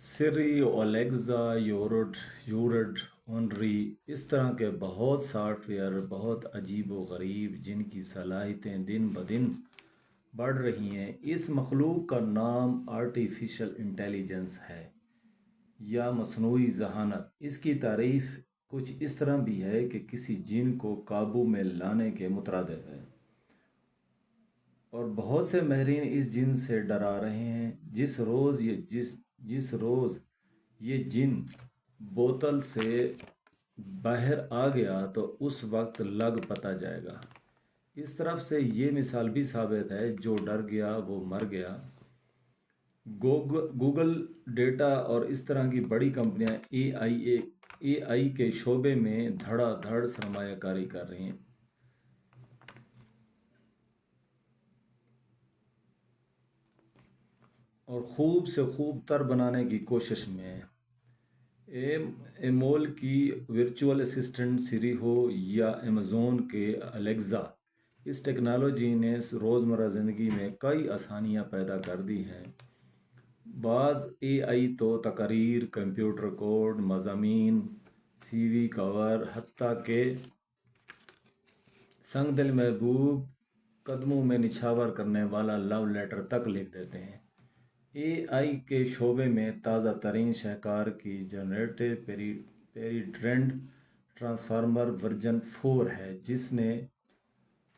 سری، اولیگزا، یورڈ، اونری، اس طرح کے بہت سافٹ ویئر بہت عجیب و غریب جن کی صلاحیتیں دن بدن بڑھ رہی ہیں۔ اس مخلوق کا نام آرٹیفیشل انٹیلیجنس ہے یا مصنوعی ذہانت۔ اس کی تعریف کچھ اس طرح بھی ہے کہ کسی جن کو قابو میں لانے کے مترادف ہے، اور بہت سے ماہرین اس جن سے ڈرا رہے ہیں۔ جس روز یہ جن بوتل سے باہر آ گیا تو اس وقت لگ پتہ جائے گا۔ اس طرف سے یہ مثال بھی ثابت ہے، جو ڈر گیا وہ مر گیا۔ گوگل، ڈیٹا اور اس طرح کی بڑی کمپنیاں اے آئی کے شعبے میں دھڑا دھڑ سرمایہ کاری کر رہی ہیں، اور خوب سے خوب تر بنانے کی کوشش میں ہے۔ ایمول کی ورچوئل اسسٹنٹ سری ہو یا ایمیزون کے الیگزا، اس ٹیکنالوجی نے روزمرہ زندگی میں کئی آسانیاں پیدا کر دی ہیں۔ بعض اے آئی تو تقاریر، کمپیوٹر کوڈ، مضامین، سی وی کور، حتیٰ کہ سنگ دل محبوب قدموں میں نچھاور کرنے والا لو لیٹر تک لکھ دیتے ہیں۔ اے آئی کے شعبے میں تازہ ترین شاہکار کی جنریٹو پیری ٹرینڈ ٹرانسفارمر ورژن 4 ہے، جس نے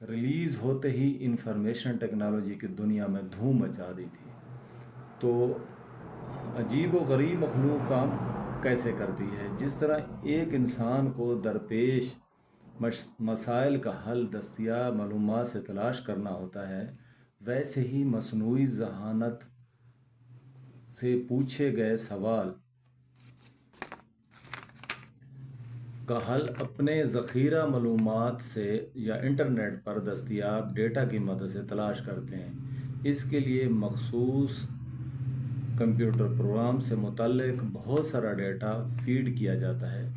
ریلیز ہوتے ہی انفارمیشن ٹیکنالوجی کی دنیا میں دھوم مچا دی تھی۔ تو عجیب و غریب مخلوق کام کیسے کرتی ہے؟ جس طرح ایک انسان کو درپیش مسائل کا حل دستیاب معلومات سے تلاش کرنا ہوتا ہے، ویسے ہی مصنوعی ذہانت سے پوچھے گئے سوال کا حل اپنے ذخیرہ معلومات سے یا انٹرنیٹ پر دستیاب ڈیٹا کی مدد سے تلاش کرتے ہیں۔ اس کے لیے مخصوص کمپیوٹر پروگرام سے متعلق بہت سارا ڈیٹا فیڈ کیا جاتا ہے۔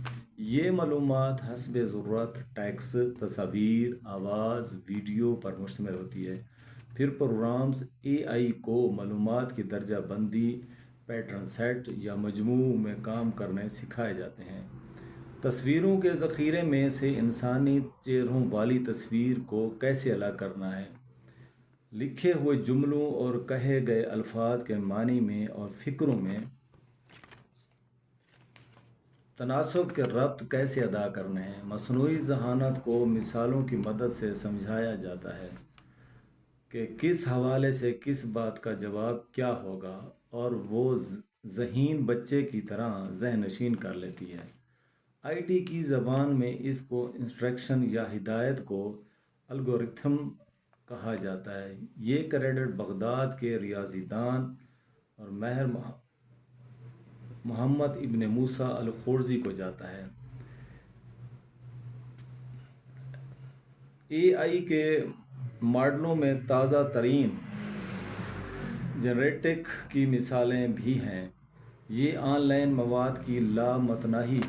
یہ معلومات حسب ضرورت ٹیکسٹ، تصاویر، آواز، ویڈیو پر مشتمل ہوتی ہے۔ پھر پروگرامز اے آئی کو معلومات کی درجہ بندی، پیٹرن سیٹ یا مجموع میں کام کرنے سکھائے جاتے ہیں۔ تصویروں کے ذخیرے میں سے انسانی چہروں والی تصویر کو کیسے الگ کرنا ہے، لکھے ہوئے جملوں اور کہے گئے الفاظ کے معنی میں اور فکروں میں تناسب کے ربط کیسے ادا کرنے ہیں۔ مصنوعی ذہانت کو مثالوں کی مدد سے سمجھایا جاتا ہے کہ کس حوالے سے کس بات کا جواب کیا ہوگا، اور وہ ذہین بچے کی طرح ذہن نشین کر لیتی ہے۔ آئی ٹی کی زبان میں اس کو انسٹرکشن یا ہدایت کو الگورتھم کہا جاتا ہے۔ یہ کریڈٹ بغداد کے ریاضی دان اور ماہر محمد ابن موسیٰ الخوئزی کو جاتا ہے۔ اے آئی کے ماڈلوں میں تازہ ترین جنریٹک کی مثالیں بھی ہیں۔ یہ آن لائن مواد کی لامتناہی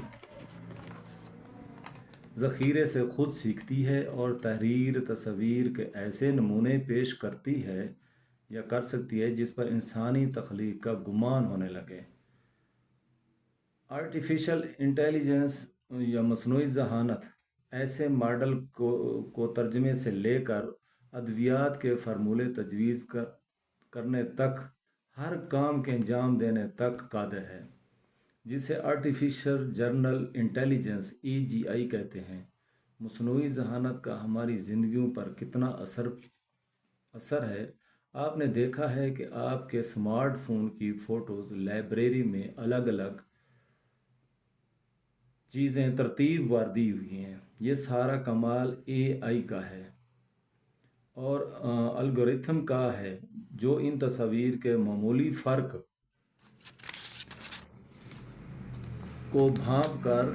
ذخیرے سے خود سیکھتی ہے اور تحریر، تصویر کے ایسے نمونے پیش کرتی ہے یا کر سکتی ہے جس پر انسانی تخلیق کا گمان ہونے لگے۔ آرٹیفیشل انٹیلیجنس یا مصنوعی ذہانت ایسے ماڈل کو ترجمے سے لے کر ادویات کے فارمولے تجویز کرنے تک، ہر کام کے انجام دینے تک قادر ہے، جسے آرٹیفیشل جنرل انٹیلیجنس AGI کہتے ہیں۔ مصنوعی ذہانت کا ہماری زندگیوں پر کتنا اثر ہے؟ آپ نے دیکھا ہے کہ آپ کے سمارٹ فون کی فوٹوز لائبریری میں الگ الگ چیزیں ترتیب وار دی ہوئی ہیں۔ یہ سارا کمال AI کا ہے اور الگورتھم کا ہے، جو ان تصاویر کے معمولی فرق کو بھانپ کر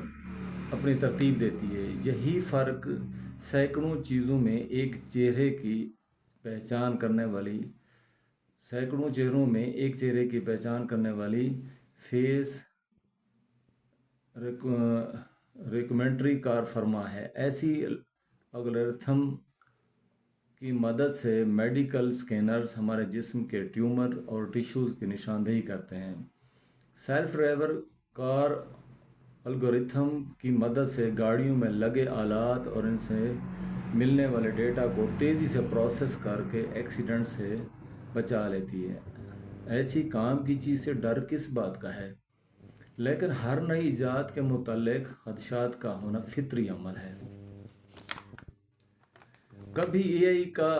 اپنی ترتیب دیتی ہے۔ یہی فرق سینکڑوں چہروں میں ایک چہرے کی پہچان کرنے والی فیس ریکگنیشن کار فرما ہے۔ ایسی الگورتھم کی مدد سے میڈیکل اسکینرز ہمارے جسم کے ٹیومر اور ٹشوز کی نشاندہی کرتے ہیں۔ سیلف ڈرائیور کار الگورتھم کی مدد سے گاڑیوں میں لگے آلات اور ان سے ملنے والے ڈیٹا کو تیزی سے پروسیس کر کے ایکسیڈنٹ سے بچا لیتی ہے۔ ایسی کام کی چیز سے ڈر کس بات کا ہے؟ لیکن ہر نئی ایجاد کے متعلق خدشات کا ہونا فطری عمل ہے۔ کبھی اے آئی کا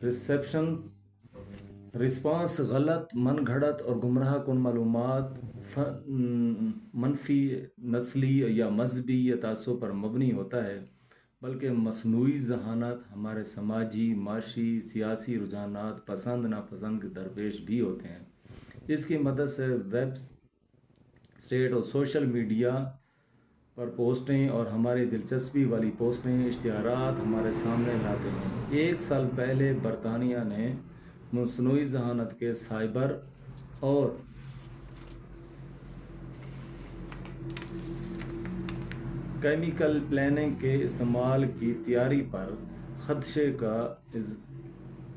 ریسیپشن رسپانس غلط، من گھڑت اور گمراہ کن معلومات، منفی، نسلی یا مذہبی یا تعصب پر مبنی ہوتا ہے، بلکہ مصنوعی ذہانت ہمارے سماجی، معاشی، سیاسی رجحانات، پسند ناپسند کے درپیش بھی ہوتے ہیں۔ اس کی مدد سے ویب سائٹ اور سوشل میڈیا پر پوسٹیں اور ہماری دلچسپی والی پوسٹیں، اشتہارات ہمارے سامنے لاتے ہیں۔ 1 سال پہلے برطانیہ نے مصنوعی ذہانت کے سائبر اور کیمیکل پلاننگ کے استعمال کی تیاری پر خدشے کا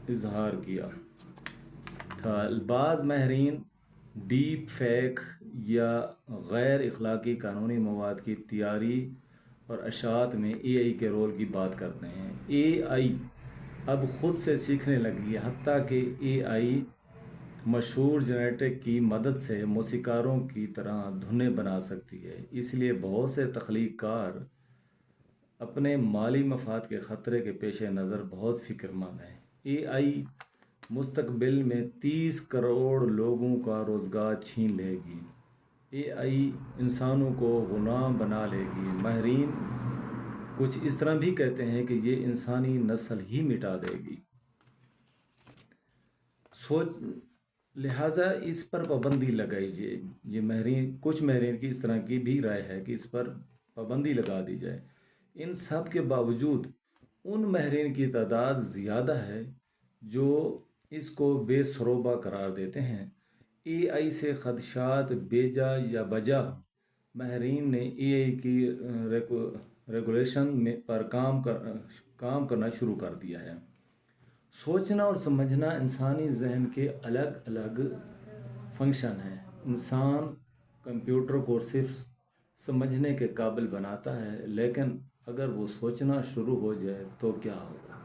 اظہار کیا تھا۔ بعض ماہرین ڈیپ فیک یا غیر اخلاقی قانونی مواد کی تیاری اور اشاعت میں اے آئی کے رول کی بات کرتے ہیں۔ اے آئی اب خود سے سیکھنے لگی ہے، حتیٰ کہ اے آئی مشہور جنریٹر کی مدد سے موسیقاروں کی طرح دھنیں بنا سکتی ہے۔ اس لیے بہت سے تخلیق کار اپنے مالی مفاد کے خطرے کے پیش نظر بہت فکر مند ہیں۔ اے آئی مستقبل میں 30 کروڑ لوگوں کا روزگار چھین لے گی۔ اے آئی انسانوں کو غلام بنا لے گی۔ ماہرین کچھ اس طرح بھی کہتے ہیں کہ یہ انسانی نسل ہی مٹا دے گی۔ لہٰذا اس پر پابندی لگائی جائے۔ کچھ ماہرین کی اس طرح کی بھی رائے ہے کہ اس پر پابندی لگا دی جائے۔ ان سب کے باوجود ان ماہرین کی تعداد زیادہ ہے جو اس کو بے سروبہ قرار دیتے ہیں۔ اے آئی سے خدشات بے جا یا بجا، ماہرین نے اے آئی کی ریگولیشن پر کام کرنا شروع کر دیا ہے۔ سوچنا اور سمجھنا انسانی ذہن کے الگ الگ فنکشن ہیں۔ انسان کمپیوٹر کو صرف سمجھنے کے قابل بناتا ہے، لیکن اگر وہ سوچنا شروع ہو جائے تو کیا ہوگا؟